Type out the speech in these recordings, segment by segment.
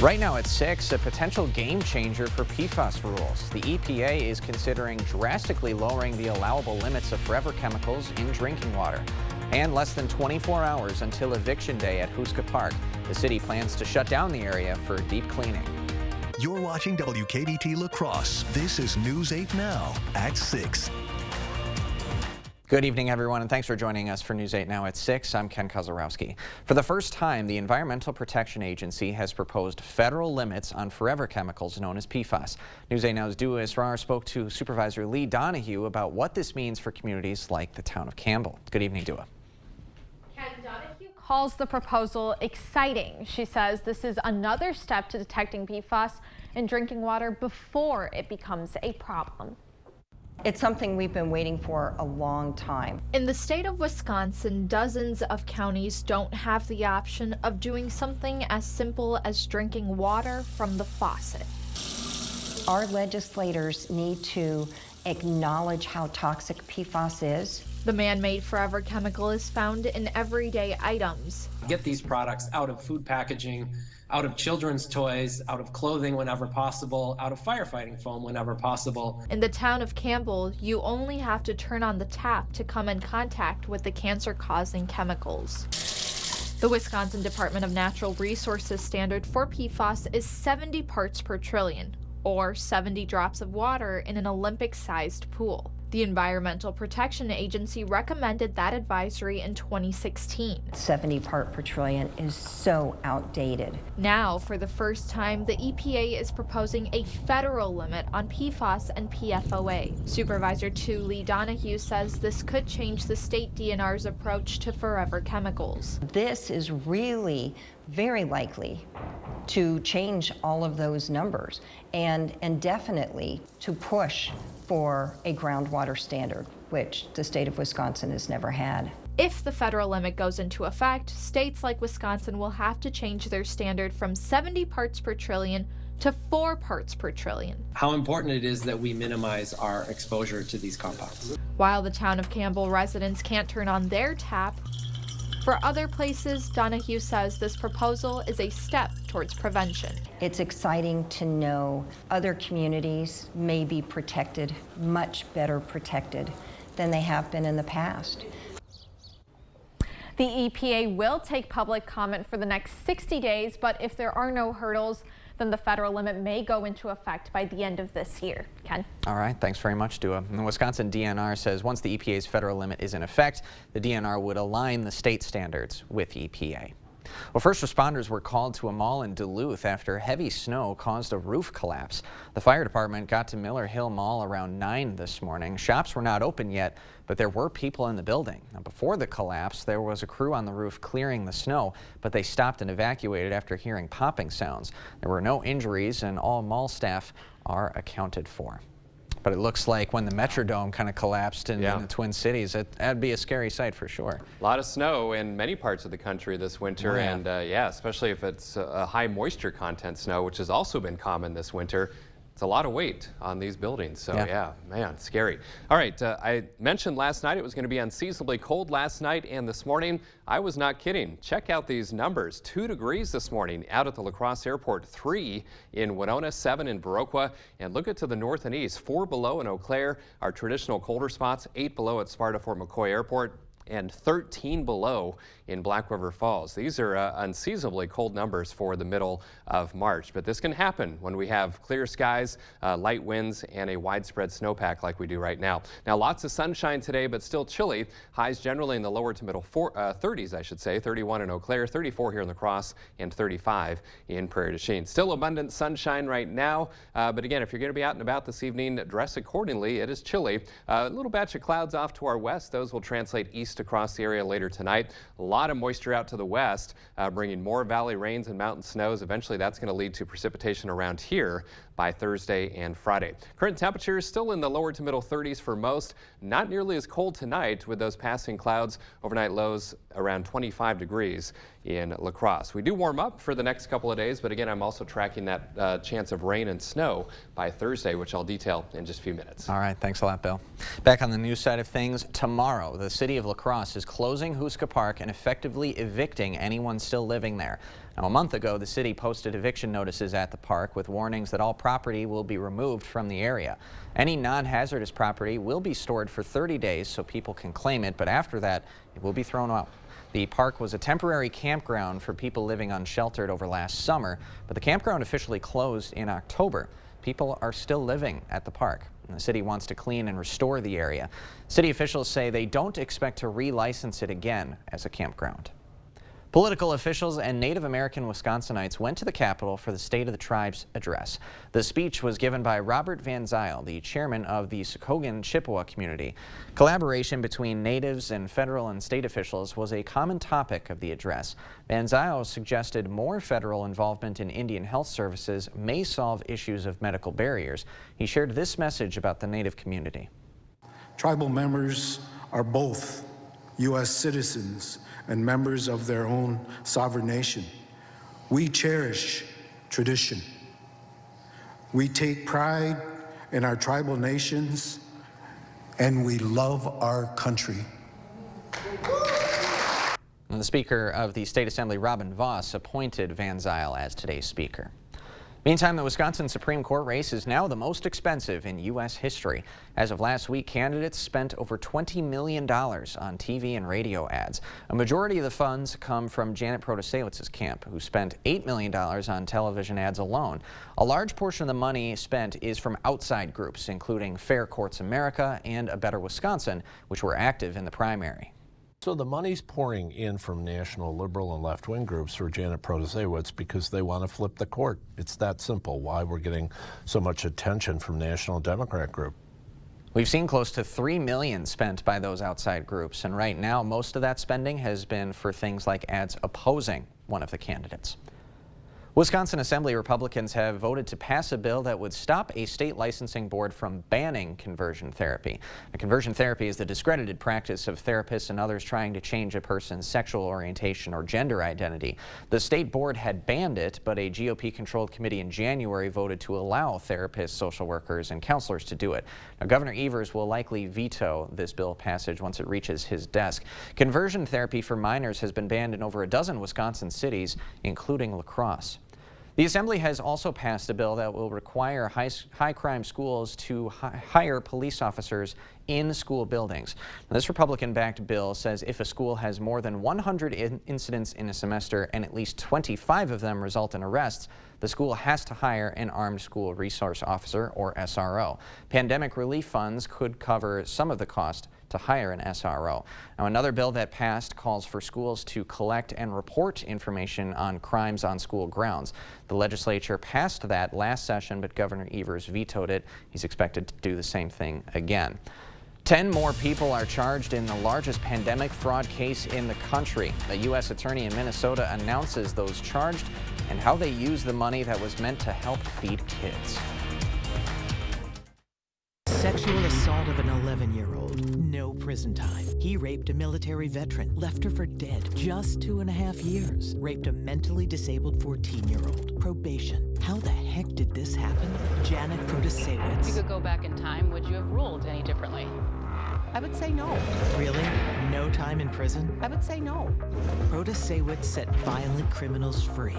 Right now at 6, a potential game changer for PFAS rules. The EPA is considering drastically lowering the allowable limits of forever chemicals in drinking water. And less than 24 hours until eviction day at Huska Park, the city plans to shut down the area for deep cleaning. You're watching WKBT La Crosse. This is News 8 Now at 6. Good evening, everyone, and thanks for joining us for News 8 Now at 6. I'm Ken Kozarowski. For the first time, the Environmental Protection Agency has proposed federal limits on forever chemicals known as PFAS. News 8 Now's Dua Israr spoke to Supervisor Lee Donahue about what this means for communities like the town of Campbell. Good evening, Dua. Ken, Donahue calls the proposal exciting. She says this is another step to detecting PFAS in drinking water before it becomes a problem. It's something we've been waiting for a long time. In the state of Wisconsin, dozens of counties don't have the option of doing something as simple as drinking water from the faucet. Our legislators need to acknowledge how toxic PFAS is. The man-made forever chemical is found in everyday items. Get these products out of food packaging, out of children's toys, out of clothing whenever possible, out of firefighting foam whenever possible. In the town of Campbell, you only have to turn on the tap to come in contact with the cancer-causing chemicals. The Wisconsin Department of Natural Resources standard for PFAS is 70 parts per trillion, or 70 drops of water in an Olympic-sized pool. The Environmental Protection Agency recommended that advisory in 2016. 70 part per trillion is so outdated. Now, for the first time, the EPA is proposing a federal limit on PFAS and PFOA. Supervisor 2 Lee Donahue says this could change the state DNR's approach to forever chemicals. This is really very likely to change all of those numbers and definitely to push for a groundwater standard, which the state of Wisconsin has never had. If the federal limit goes into effect, states like Wisconsin will have to change their standard from 70 parts per trillion to 4 parts per trillion. How important it is that we minimize our exposure to these compounds. While the town of Campbell residents can't turn on their tap, for other places, Donahue says this proposal is a step towards prevention. It's exciting to know other communities may be protected, much better protected than they have been in the past. The EPA will take public comment for the next 60 days, but if there are no hurdles, then the federal limit may go into effect by the end of this year. Ken? All right, thanks very much, Dua. The Wisconsin DNR says once the EPA's federal limit is in effect, the DNR would align the state standards with EPA. Well, first responders were called to a mall in Duluth after heavy snow caused a roof collapse. The fire department got to Miller Hill Mall around 9 this morning. Shops were not open yet, but there were people in the building. Now, before the collapse, there was a crew on the roof clearing the snow, but they stopped and evacuated after hearing popping sounds. There were no injuries, and all mall staff are accounted for. But it looks like when the Metrodome kind of collapsed in the Twin Cities, that'd be a scary sight for sure. A lot of snow in many parts of the country this winter, and especially if it's a high moisture content snow, which has also been common this winter. It's a lot of weight on these buildings, so yeah, man, scary. All right, I mentioned last night it was going to be unseasonably cold last night and this morning. I was not kidding. Check out these numbers. 2 degrees this morning out at the La Crosse Airport, 3 in Winona, 7 in Viroqua, and look at to the north and east, 4 below in Eau Claire, our traditional colder spots, 8 below at Sparta Fort McCoy Airport, and 13 below in Black River Falls. These are unseasonably cold numbers for the middle of March, but this can happen when we have clear skies, light winds, and a widespread snowpack like we do right now. Now, lots of sunshine today, but still chilly. Highs generally in the lower to middle 30s, I should say. 31 in Eau Claire, 34 here in La Crosse, and 35 in Prairie du Chien. Still abundant sunshine right now, but again, if you're going to be out and about this evening, dress accordingly. It is chilly. A little batch of clouds off to our west. Those will translate east across the area later tonight. A lot of moisture out to the west, bringing more valley rains and mountain snows. Eventually, that's going to lead to precipitation around here by Thursday and Friday. Current temperatures still in the lower to middle 30s for most. Not nearly as cold tonight with those passing clouds. Overnight lows around 25 degrees in La Crosse. We do warm up for the next couple of days, but again, I'm also tracking that chance of rain and snow by Thursday, which I'll detail in just a few minutes. All right, thanks a lot, Bill. Back on the news side of things, tomorrow, the city of La Crosse is closing Huska Park and effectively evicting anyone still living there. Now, a month ago, the city posted eviction notices at the park with warnings that all property will be removed from the area. Any non-hazardous property will be stored for 30 days so people can claim it, but after that, it will be thrown out. The park was a temporary campground for people living unsheltered over last summer, but the campground officially closed in October. People are still living at the park, and the city wants to clean and restore the area. City officials say they don't expect to relicense it again as a campground. Political officials and Native American Wisconsinites went to the Capitol for the State of the Tribes address. The speech was given by Robert Van Zyl, the chairman of the Sokogan Chippewa community. Collaboration between natives and federal and state officials was a common topic of the address. Van Zyl suggested more federal involvement in Indian health services may solve issues of medical barriers. He shared this message about the Native community. Tribal members are both U.S. citizens and members of their own sovereign nation. We cherish tradition. We take pride in our tribal nations, and we love our country. And the Speaker of the State Assembly, Robin Vos, appointed Van Zyl as today's Speaker. Meantime, the Wisconsin Supreme Court race is now the most expensive in U.S. history. As of last week, candidates spent over $20 million on TV and radio ads. A majority of the funds come from Janet Protasewicz's camp, who spent $8 million on television ads alone. A large portion of the money spent is from outside groups, including Fair Courts America and A Better Wisconsin, which were active in the primary. So the money's pouring in from national liberal and left-wing groups for Janet Protasewicz because they want to flip the court. It's that simple. Why we're getting so much attention from National Democrat group. We've seen close to $3 million spent by those outside groups, and right now most of that spending has been for things like ads opposing one of the candidates. Wisconsin Assembly Republicans have voted to pass a bill that would stop a state licensing board from banning conversion therapy. Now, conversion therapy is the discredited practice of therapists and others trying to change a person's sexual orientation or gender identity. The state board had banned it, but a GOP-controlled committee in January voted to allow therapists, social workers, and counselors to do it. Now, Governor Evers will likely veto this bill passage once it reaches his desk. Conversion therapy for minors has been banned in over a dozen Wisconsin cities, including La Crosse. The Assembly has also passed a bill that will require high-crime schools to hire police officers in school buildings. Now, this Republican-backed bill says if a school has more than 100 incidents in a semester and at least 25 of them result in arrests, the school has to hire an armed school resource officer, or SRO. Pandemic relief funds could cover some of the cost to hire an SRO. Now, another bill that passed calls for schools to collect and report information on crimes on school grounds. The legislature passed that last session, but Governor Evers vetoed it. He's expected to do the same thing again. 10 more people are charged in the largest pandemic fraud case in the country. The U.S. Attorney in Minnesota announces those charged and how they used the money that was meant to help feed kids. Sexual assault of an 11-year-old. No prison time. He raped a military veteran, left her for dead. Just 2.5 years. Raped a mentally disabled 14-year-old. Probation. How the heck did this happen? Janet Protasewicz. If you could go back in time, would you have ruled any differently? I would say no. Really? No time in prison? I would say no. Protasewicz set violent criminals free.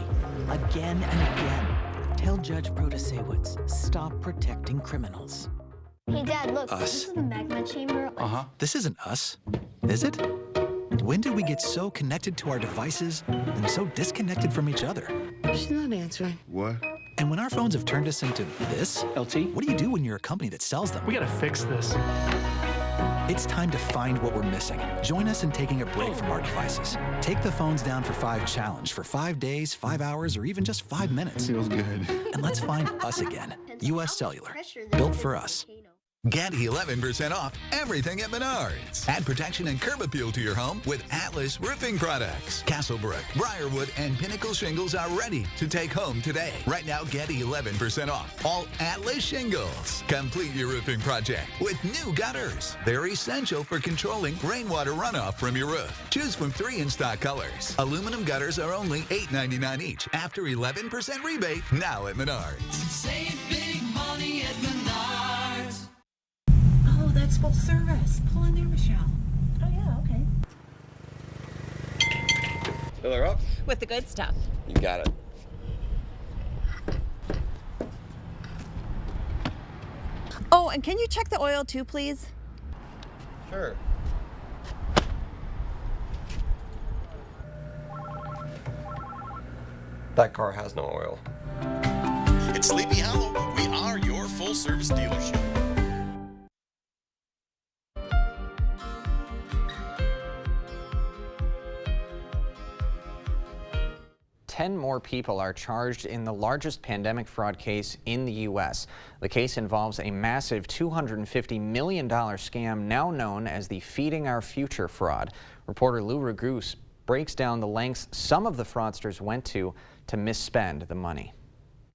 Again and again. Tell Judge Protasewicz, stop protecting criminals. Hey, Dad, look. Us. This is the magma chamber. This isn't us, is it? When did we get so connected to our devices and so disconnected from each other? She's not answering. What? And when our phones have turned us into this, LT? what do you do when you're a company that sells them? We gotta fix this. It's time to find what we're missing. Join us in taking a break from our devices. Take the phones down for 5 challenge for 5 days, 5 hours, or even just 5 minutes. Feels good. And let's find us again. U.S. Cellular. Built for us. Get 11% off everything at Menards. Add protection and curb appeal to your home with Atlas roofing products. Castlebrook, Briarwood, and Pinnacle shingles are ready to take home today. Right now, get 11% off all Atlas shingles. Complete your roofing project with new gutters. They're essential for controlling rainwater runoff from your roof. Choose from 3 in-stock colors. Aluminum gutters are only $8.99 each after 11% rebate now at Menards. Save big money at Menards. Oh, that's full service. Pull in there, Michelle. Oh, yeah, okay. Fill her up? With the good stuff. You got it. Oh, and can you check the oil too, please? Sure. That car has no oil. At Sleepy Hollow, we are your full-service dealership. 10 more people are charged in the largest pandemic fraud case in the U.S. The case involves a massive $250 million scam now known as the Feeding Our Future fraud. Reporter Lou Ragoose breaks down the lengths some of the fraudsters went to misspend the money.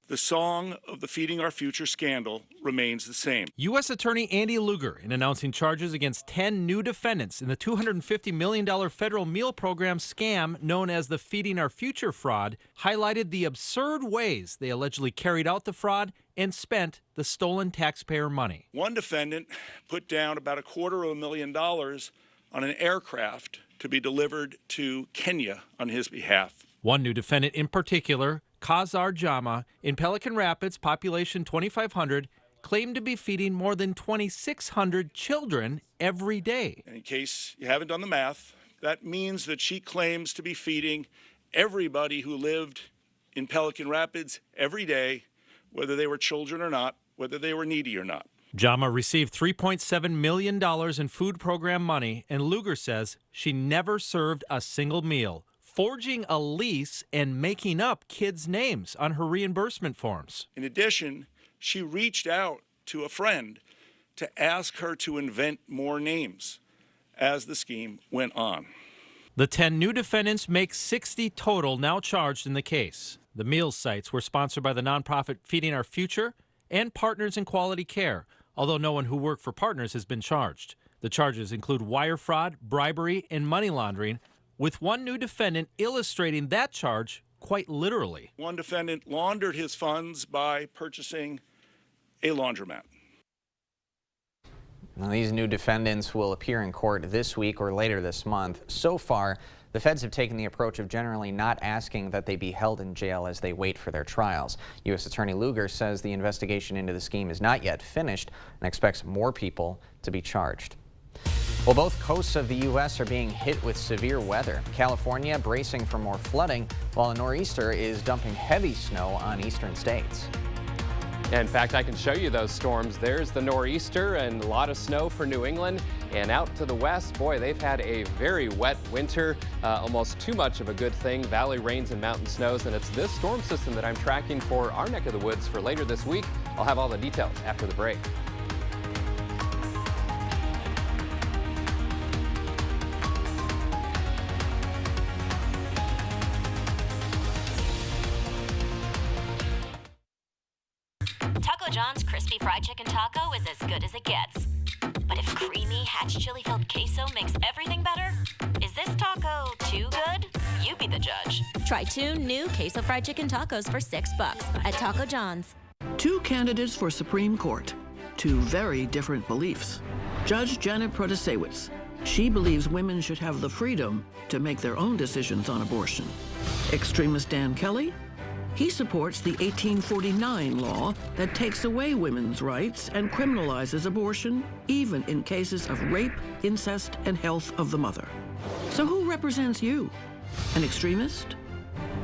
The song of the Feeding Our Future scandal remains the same. U.S. Attorney Andy Lugar, in announcing charges against 10 new defendants in the $250 million federal meal program scam known as the Feeding Our Future fraud, highlighted the absurd ways they allegedly carried out the fraud and spent the stolen taxpayer money. One defendant put down about $250,000 on an aircraft to be delivered to Kenya on his behalf. One new defendant in particular, Kazar Jama, in Pelican Rapids, population 2,500, claimed to be feeding more than 2,600 children every day. And in case you haven't done the math, that means that she claims to be feeding everybody who lived in Pelican Rapids every day, whether they were children or not, whether they were needy or not. Jama received $3.7 million in food program money, and Lugar says she never served a single meal, forging a lease and making up kids' names on her reimbursement forms. In addition, she reached out to a friend to ask her to invent more names as the scheme went on. The 10 new defendants make 60 total now charged in the case. The meal sites were sponsored by the nonprofit Feeding Our Future and Partners in Quality Care, although no one who worked for Partners has been charged. The charges include wire fraud, bribery, and money laundering, with one new defendant illustrating that charge quite literally. One defendant laundered his funds by purchasing a laundromat. Now, these new defendants will appear in court this week or later this month. So far, the feds have taken the approach of generally not asking that they be held in jail as they wait for their trials. U.S. Attorney Lugar says the investigation into the scheme is not yet finished and expects more people to be charged. Well, both coasts of the U.S. are being hit with severe weather. California bracing for more flooding, while a nor'easter is dumping heavy snow on eastern states. In fact, I can show you those storms. There's the nor'easter and a lot of snow for New England. And out to the west, boy, they've had a very wet winter, almost too much of a good thing. Valley rains and mountain snows, and it's this storm system that I'm tracking for our neck of the woods for later this week. I'll have all the details after the break. Taco John's crispy fried chicken taco is as good as it gets. But if creamy, hatch chili-filled queso makes everything better, is this taco too good? You be the judge. Try 2 new queso fried chicken tacos for $6 at Taco John's. 2 candidates for Supreme Court. 2 very different beliefs. Judge Janet Protasewicz. She believes women should have the freedom to make their own decisions on abortion. Extremist Dan Kelly. He supports the 1849 law that takes away women's rights and criminalizes abortion, even in cases of rape, incest, and health of the mother. So who represents you? An extremist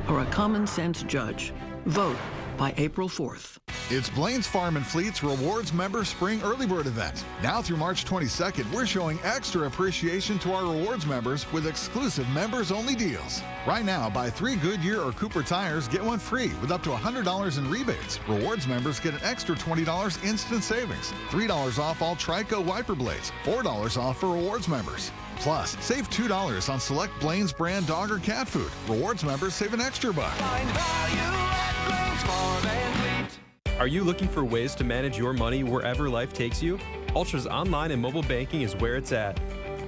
or a common sense judge? Vote by April 4th. It's Blaine's Farm and Fleet's Rewards Member Spring Early Bird event. Now through March 22nd, we're showing extra appreciation to our rewards members with exclusive members-only deals. Right now, buy 3 Goodyear or Cooper tires, get one free with up to $100 in rebates. Rewards members get an extra $20 instant savings. $3 off all Trico wiper blades. $4 off for rewards members. Plus, save $2 on select Blaine's brand dog or cat food. Rewards members save an extra $1. Find value at Blaine's Farm and Fleet. Are you looking for ways to manage your money wherever life takes you? Ultra's online and mobile banking is where it's at.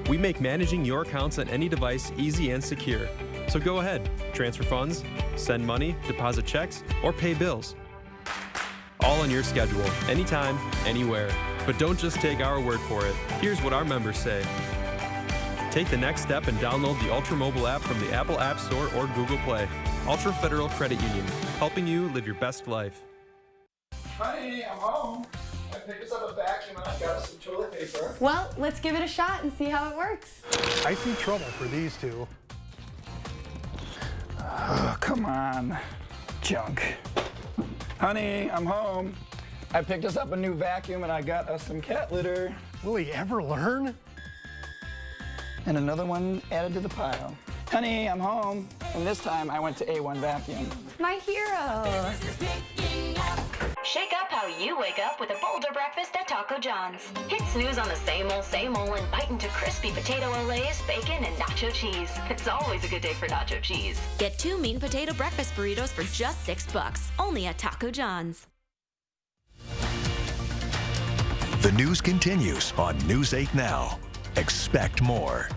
We make managing your accounts on any device easy and secure. So go ahead, transfer funds, send money, deposit checks, or pay bills. All on your schedule, anytime, anywhere. But don't just take our word for it. Here's what our members say. Take the next step and download the Ultra mobile app from the Apple App Store or Google Play. Ultra Federal Credit Union, helping you live your best life. Honey, I'm home. I picked us up a vacuum and I got us some toilet paper. Well, let's give it a shot and see how it works. I see trouble for these two. Oh, come on, junk. Honey, I'm home. I picked us up a new vacuum and I got us some cat litter. Will he ever learn? And another one added to the pile. Honey, I'm home. And this time I went to A1 Vacuum. My hero. Shake up how you wake up with a bolder breakfast at Taco John's. Hit snooze on the same old, and bite into crispy potato olays, bacon, and nacho cheese. It's always a good day for nacho cheese. Get 2 mean potato breakfast burritos for just $6, only at Taco John's. The news continues on News 8 Now. Expect more.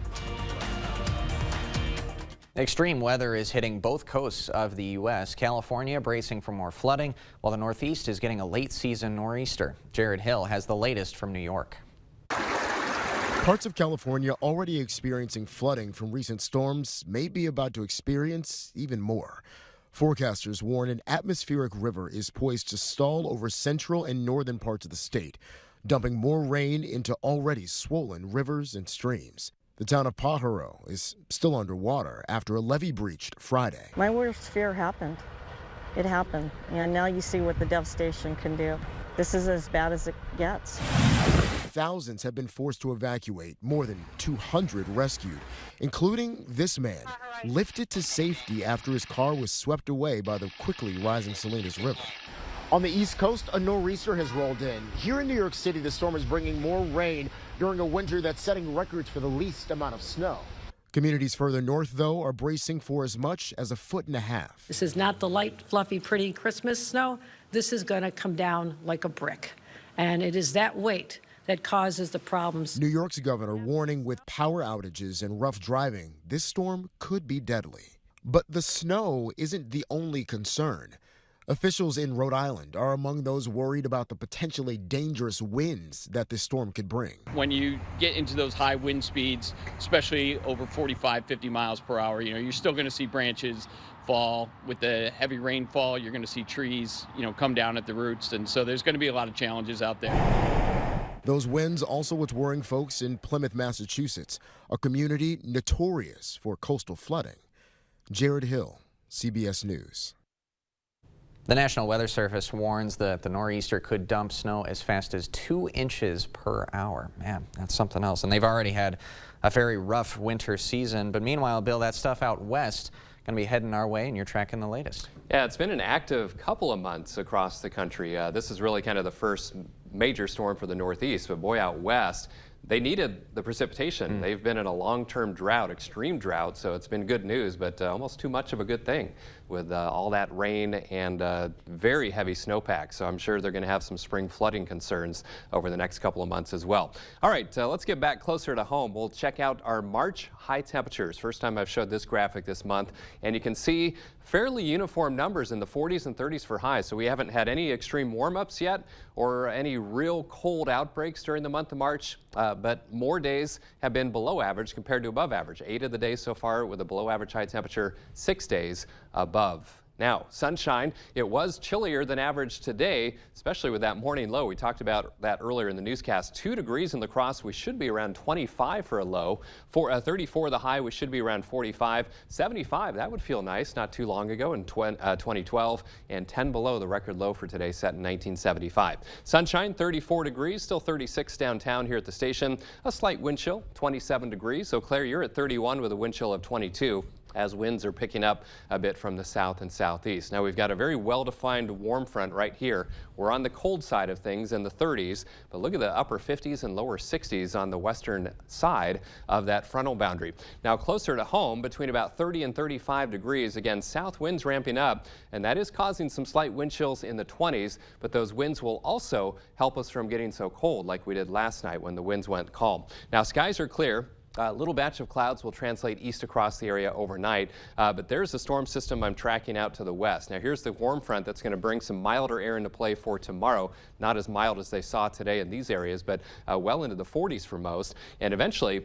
Extreme weather is hitting both coasts of the U.S. California bracing for more flooding, while the Northeast is getting a late-season nor'easter. Jared Hill has the latest from New York. Parts of California already experiencing flooding from recent storms may be about to experience even more. Forecasters warn an atmospheric river is poised to stall over central and northern parts of the state, dumping more rain into already swollen rivers and streams. The town of Pajaro is still underwater after a levee breached Friday. My worst fear happened. It happened. And now you see what the devastation can do. This is as bad as it gets. Thousands have been forced to evacuate, more than 200 rescued, including this man, lifted to safety after his car was swept away by the quickly rising Salinas River. On the East Coast, a nor'easter has rolled in. Here in New York City, the storm is bringing more rain during a winter that's setting records for the least amount of snow. Communities further north, though, are bracing for as much as 1.5 feet. This is not the light, fluffy, pretty Christmas snow. This is going to come down like a brick. And it is that weight that causes the problems. New York's governor warning with power outages and rough driving, this storm could be deadly. But the snow isn't the only concern. Officials in Rhode Island are among those worried about the potentially dangerous winds that this storm could bring. When you get into those high wind speeds, especially over 45, 50 miles per hour, you're still going to see branches fall. With the heavy rainfall, you're going to see trees, come down at the roots. And so there's going to be a lot of challenges out there. Those winds also what's worrying folks in Plymouth, Massachusetts, a community notorious for coastal flooding. Jared Hill, CBS News. The National Weather Service warns that the nor'easter could dump snow as fast as 2 inches per hour. Man, that's something else. And they've already had a very rough winter season. But meanwhile, Bill, that stuff out west going to be heading our way, and you're tracking the latest. Yeah, it's been an active couple of months across the country. This is really kind of the first major storm for the Northeast, but boy, out west, they needed the precipitation. They've been in a long-term drought, extreme drought, so it's been good news, but almost too much of a good thing with all that rain and very heavy snowpack. So I'm sure they're going to have some spring flooding concerns over the next couple of months as well. All right, let's get back closer to home. We'll check out our March high temperatures. First time I've showed this graphic this month, and you can see fairly uniform numbers in the 40s and 30s for highs. So we haven't had any extreme warm-ups yet or any real cold outbreaks during the month of March, but more days have been below average compared to above average. 8 of the days so far with a below average high temperature, 6 days above Now, sunshine, it was chillier than average today, especially with that morning low. We talked about that earlier in the newscast. 2 degrees in La Crosse, we should be around 25 for a low. For 34 the high, we should be around 45. 75, that would feel nice not too long ago in 2012. And 10 below the record low for today set in 1975. Sunshine, 34 degrees, still 36 downtown here at the station. A slight wind chill, 27 degrees. Eau Claire, you're at 31 with a wind chill of 22. As winds are picking up a bit from the south and southeast. Now we've got a very well-defined warm front right here. We're on the cold side of things in the 30s, but look at the upper 50s and lower 60s on the western side of that frontal boundary. Now closer to home, between about 30 and 35 degrees, again, south winds ramping up, and that is causing some slight wind chills in the 20s, but those winds will also help us from getting so cold like we did last night when the winds went calm. Now skies are clear. A little batch of clouds will translate east across the area overnight, but there's a storm system I'm tracking out to the west. Now here's the warm front that's going to bring some milder air into play for tomorrow. Not as mild as they saw today in these areas, but well into the 40s for most. And eventually,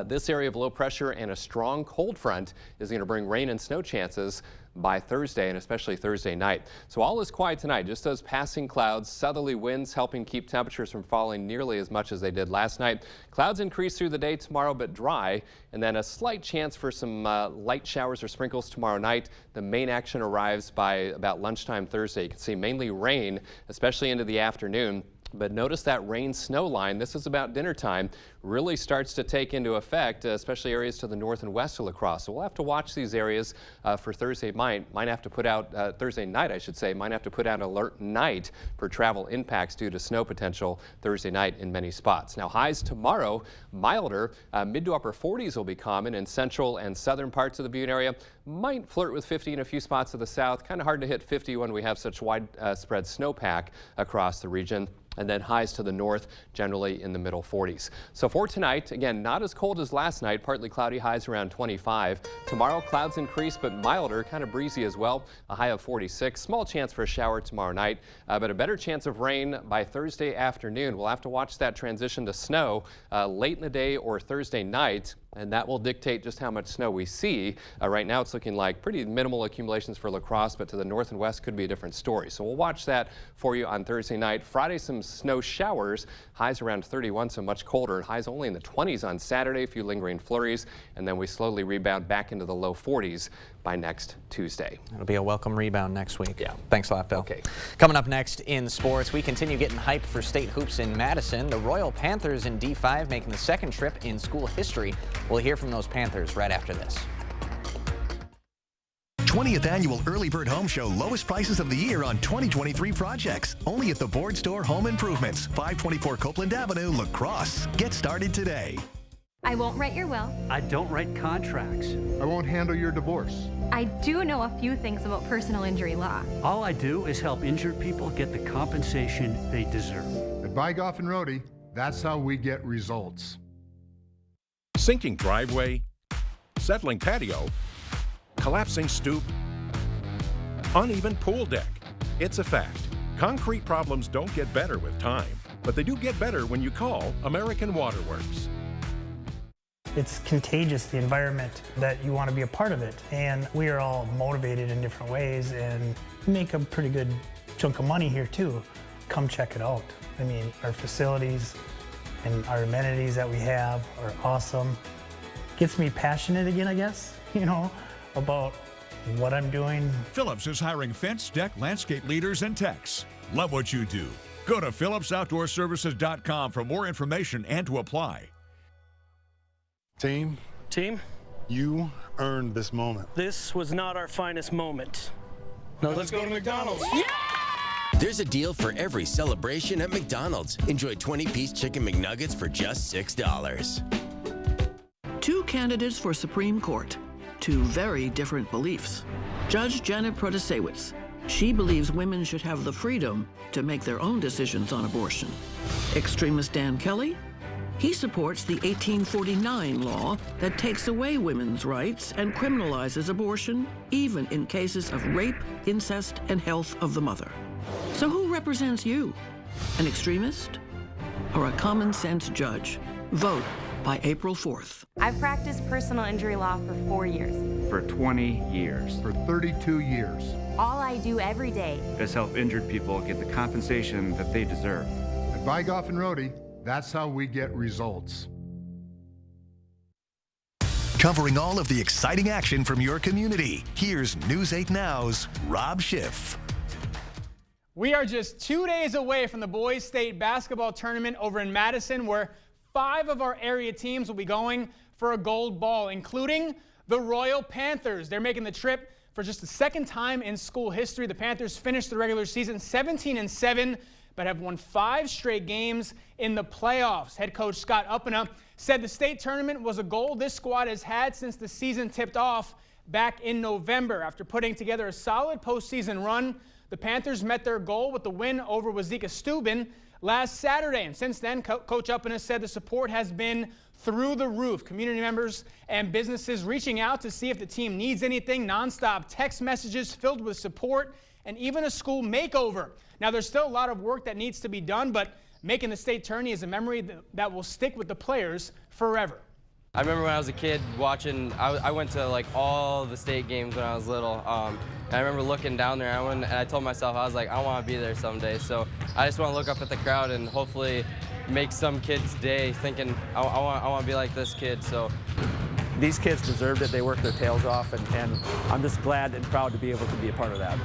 this area of low pressure and a strong cold front is going to bring rain and snow chances by Thursday and especially Thursday night. So all is quiet tonight, just those passing clouds, southerly winds helping keep temperatures from falling nearly as much as they did last night. Clouds increase through the day tomorrow, but dry, and then a slight chance for some light showers or sprinkles tomorrow night. The main action arrives by about lunchtime Thursday. You can see mainly rain, especially into the afternoon. But notice that rain-snow line, this is about dinner time, really starts to take into effect, especially areas to the north and west of La Crosse. So we'll have to watch these areas for Thursday might have to put out, Thursday night I should say, might have to put out alert night for travel impacts due to snow potential Thursday night in many spots. Now highs tomorrow, milder, mid to upper 40s will be common in central and southern parts of the Butte area. Might flirt with 50 in a few spots of the south. Kind of hard to hit 50 when we have such widespread snowpack across the region. And then highs to the north, generally in the middle 40s. So for tonight, again, not as cold as last night, partly cloudy, highs around 25. Tomorrow, clouds increase, but milder, kind of breezy as well, a high of 46. Small chance for a shower tomorrow night, but a better chance of rain by Thursday afternoon. We'll have to watch that transition to snow late in the day or Thursday night, and that will dictate just how much snow we see. Right now, it's looking like pretty minimal accumulations for La Crosse, but to the north and west could be a different story. So we'll watch that for you on Thursday night. Friday, some snow showers, highs around 31, so much colder. Highs only in the 20s on Saturday, a few lingering flurries, and then we slowly rebound back into the low 40s by next Tuesday. It'll be a welcome rebound next week. Yeah. Thanks a lot, Bill. Okay. Coming up next in sports, we continue getting hyped for state hoops in Madison. The Royal Panthers in D5 making the second trip in school history. We'll hear from those Panthers right after this. 20th Annual Early Bird Home Show. Lowest prices of the year on 2023 projects. Only at the Board Store Home Improvements. 524 Copeland Avenue, La Crosse. Get started today. I won't write your will. I don't write contracts. I won't handle your divorce. I do know a few things about personal injury law. All I do is help injured people get the compensation they deserve. At Bygoff and Rohde, that's how we get results. Sinking driveway, settling patio, collapsing stoop, uneven pool deck. It's a fact. Concrete problems don't get better with time, but they do get better when you call American Water Works. It's contagious, the environment, that you want to be a part of it. And we are all motivated in different ways and make a pretty good chunk of money here too. Come check it out. I mean, our facilities and our amenities that we have are awesome. Gets me passionate again, I guess, you know, about what I'm doing. Phillips is hiring fence, deck, landscape leaders, and techs. Love what you do. Go to phillipsoutdoorservices.com for more information and to apply. Team, you earned this moment. This was not our finest moment. Now let's go to McDonald's. Yeah! There's a deal for every celebration at McDonald's. Enjoy 20-piece chicken McNuggets for just $6. Two candidates for Supreme Court. Two very different beliefs. Judge Janet Protasewicz. She believes women should have the freedom to make their own decisions on abortion. Extremist Dan Kelly. He supports the 1849 law that takes away women's rights and criminalizes abortion, even in cases of rape, incest, and health of the mother. So who represents you? An extremist or a common sense judge? Vote by April 4th. I've practiced personal injury law for 4 years. For 20 years. For 32 years. All I do every day is help injured people get the compensation that they deserve. At Vygoff and Rohde, that's how we get results. Covering all of the exciting action from your community, here's News 8 Now's Rob Schiff. We are just 2 days away from the boys state basketball tournament over in Madison, where 5 of our area teams will be going for a gold ball, including the Royal Panthers. They're making the trip for just the second time in school history. The Panthers finished the regular season 17-7, but have won 5 straight games in the playoffs. Head coach Scott Uppena said the state tournament was a goal this squad has had since the season tipped off back in November. After putting together a solid postseason run, the Panthers met their goal with the win over Wazeeka Steuben last Saturday. And since then, Coach Uppena said the support has been through the roof. Community members and businesses reaching out to see if the team needs anything, nonstop text messages filled with support, and even a school makeover. Now, there's still a lot of work that needs to be done, but making the state tourney is a memory that will stick with the players forever. I remember when I was a kid watching, I went to like all the state games when I was little. And I remember looking down there and I told myself, I was like, I want to be there someday. So I just want to look up at the crowd and hopefully make some kid's day thinking, I want to be like this kid. So these kids deserved it. They worked their tails off, and I'm just glad and proud to be able to be a part of that.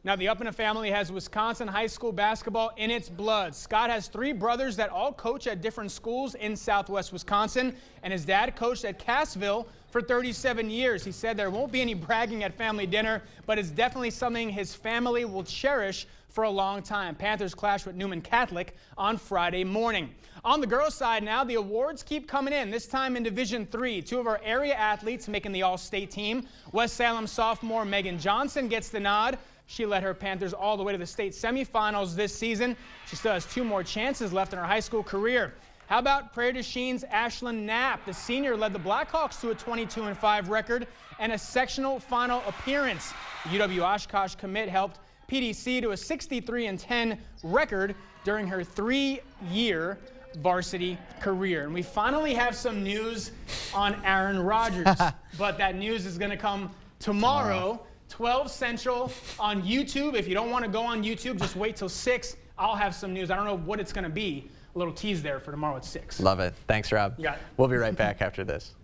Now, the Uppena family has Wisconsin high school basketball in its blood. Scott has 3 brothers that all coach at different schools in southwest Wisconsin, and his dad coached at Cassville for 37 years. He said there won't be any bragging at family dinner, but it's definitely something his family will cherish for a long time. Panthers clash with Newman Catholic on Friday morning. On the girls' side now, the awards keep coming in, this time in Division III. 2 of our area athletes making the all-state team. West Salem sophomore Megan Johnson gets the nod. She led her Panthers all the way to the state semifinals this season. She still has 2 more chances left in her high school career. How about Prairie du Chine's Ashlyn Knapp? The senior led the Blackhawks to a 22-5 record and a sectional final appearance. The UW Oshkosh commit helped PDC to a 63-10 record during her 3-year varsity career. And we finally have some news on Aaron Rodgers, but that news is going to come tomorrow. 12 Central on YouTube. If you don't want to go on YouTube, just wait till 6. I'll have some news. I don't know what it's going to be. A little tease there for tomorrow at 6. Love it. Thanks, Rob. You got it. We'll be right back after this.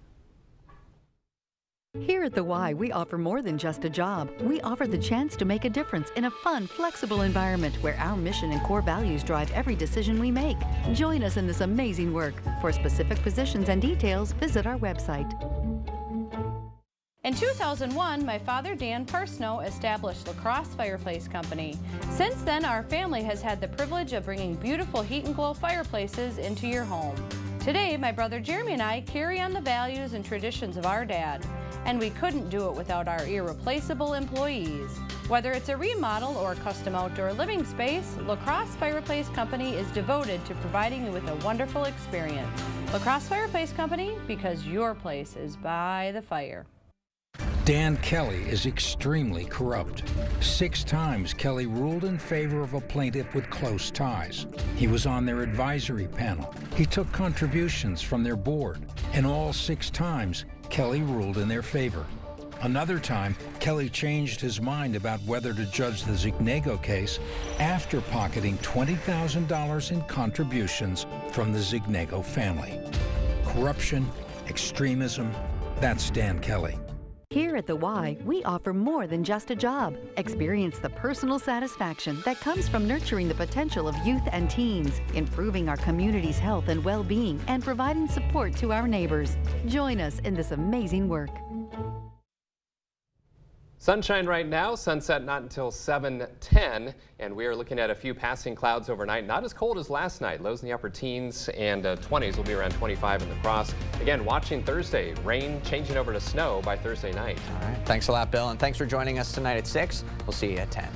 Here at The Y, we offer more than just a job. We offer the chance to make a difference in a fun, flexible environment where our mission and core values drive every decision we make. Join us in this amazing work. For specific positions and details, visit our website. In 2001, my father, Dan Parsnow, established La Crosse Fireplace Company. Since then, our family has had the privilege of bringing beautiful heat and glow fireplaces into your home. Today, my brother Jeremy and I carry on the values and traditions of our dad, and we couldn't do it without our irreplaceable employees. Whether it's a remodel or a custom outdoor living space, La Crosse Fireplace Company is devoted to providing you with a wonderful experience. La Crosse Fireplace Company, because your place is by the fire. Dan Kelly is extremely corrupt. 6 times Kelly ruled in favor of a plaintiff with close ties. He was on their advisory panel. He took contributions from their board, and all 6 times Kelly ruled in their favor. Another time, Kelly changed his mind about whether to judge the Zignego case after pocketing $20,000 in contributions from the Zignego family. Corruption, extremism, that's Dan Kelly. Here at The Y, we offer more than just a job. Experience the personal satisfaction that comes from nurturing the potential of youth and teens, improving our community's health and well-being, and providing support to our neighbors. Join us in this amazing work. Sunshine right now, sunset not until 7:10, and we are looking at a few passing clouds overnight. Not as cold as last night. Lows in the upper teens and 20s will be around 25 in the cross. Again, watching Thursday, rain changing over to snow by Thursday night. All right. Thanks a lot, Bill, and thanks for joining us tonight at 6. We'll see you at 10.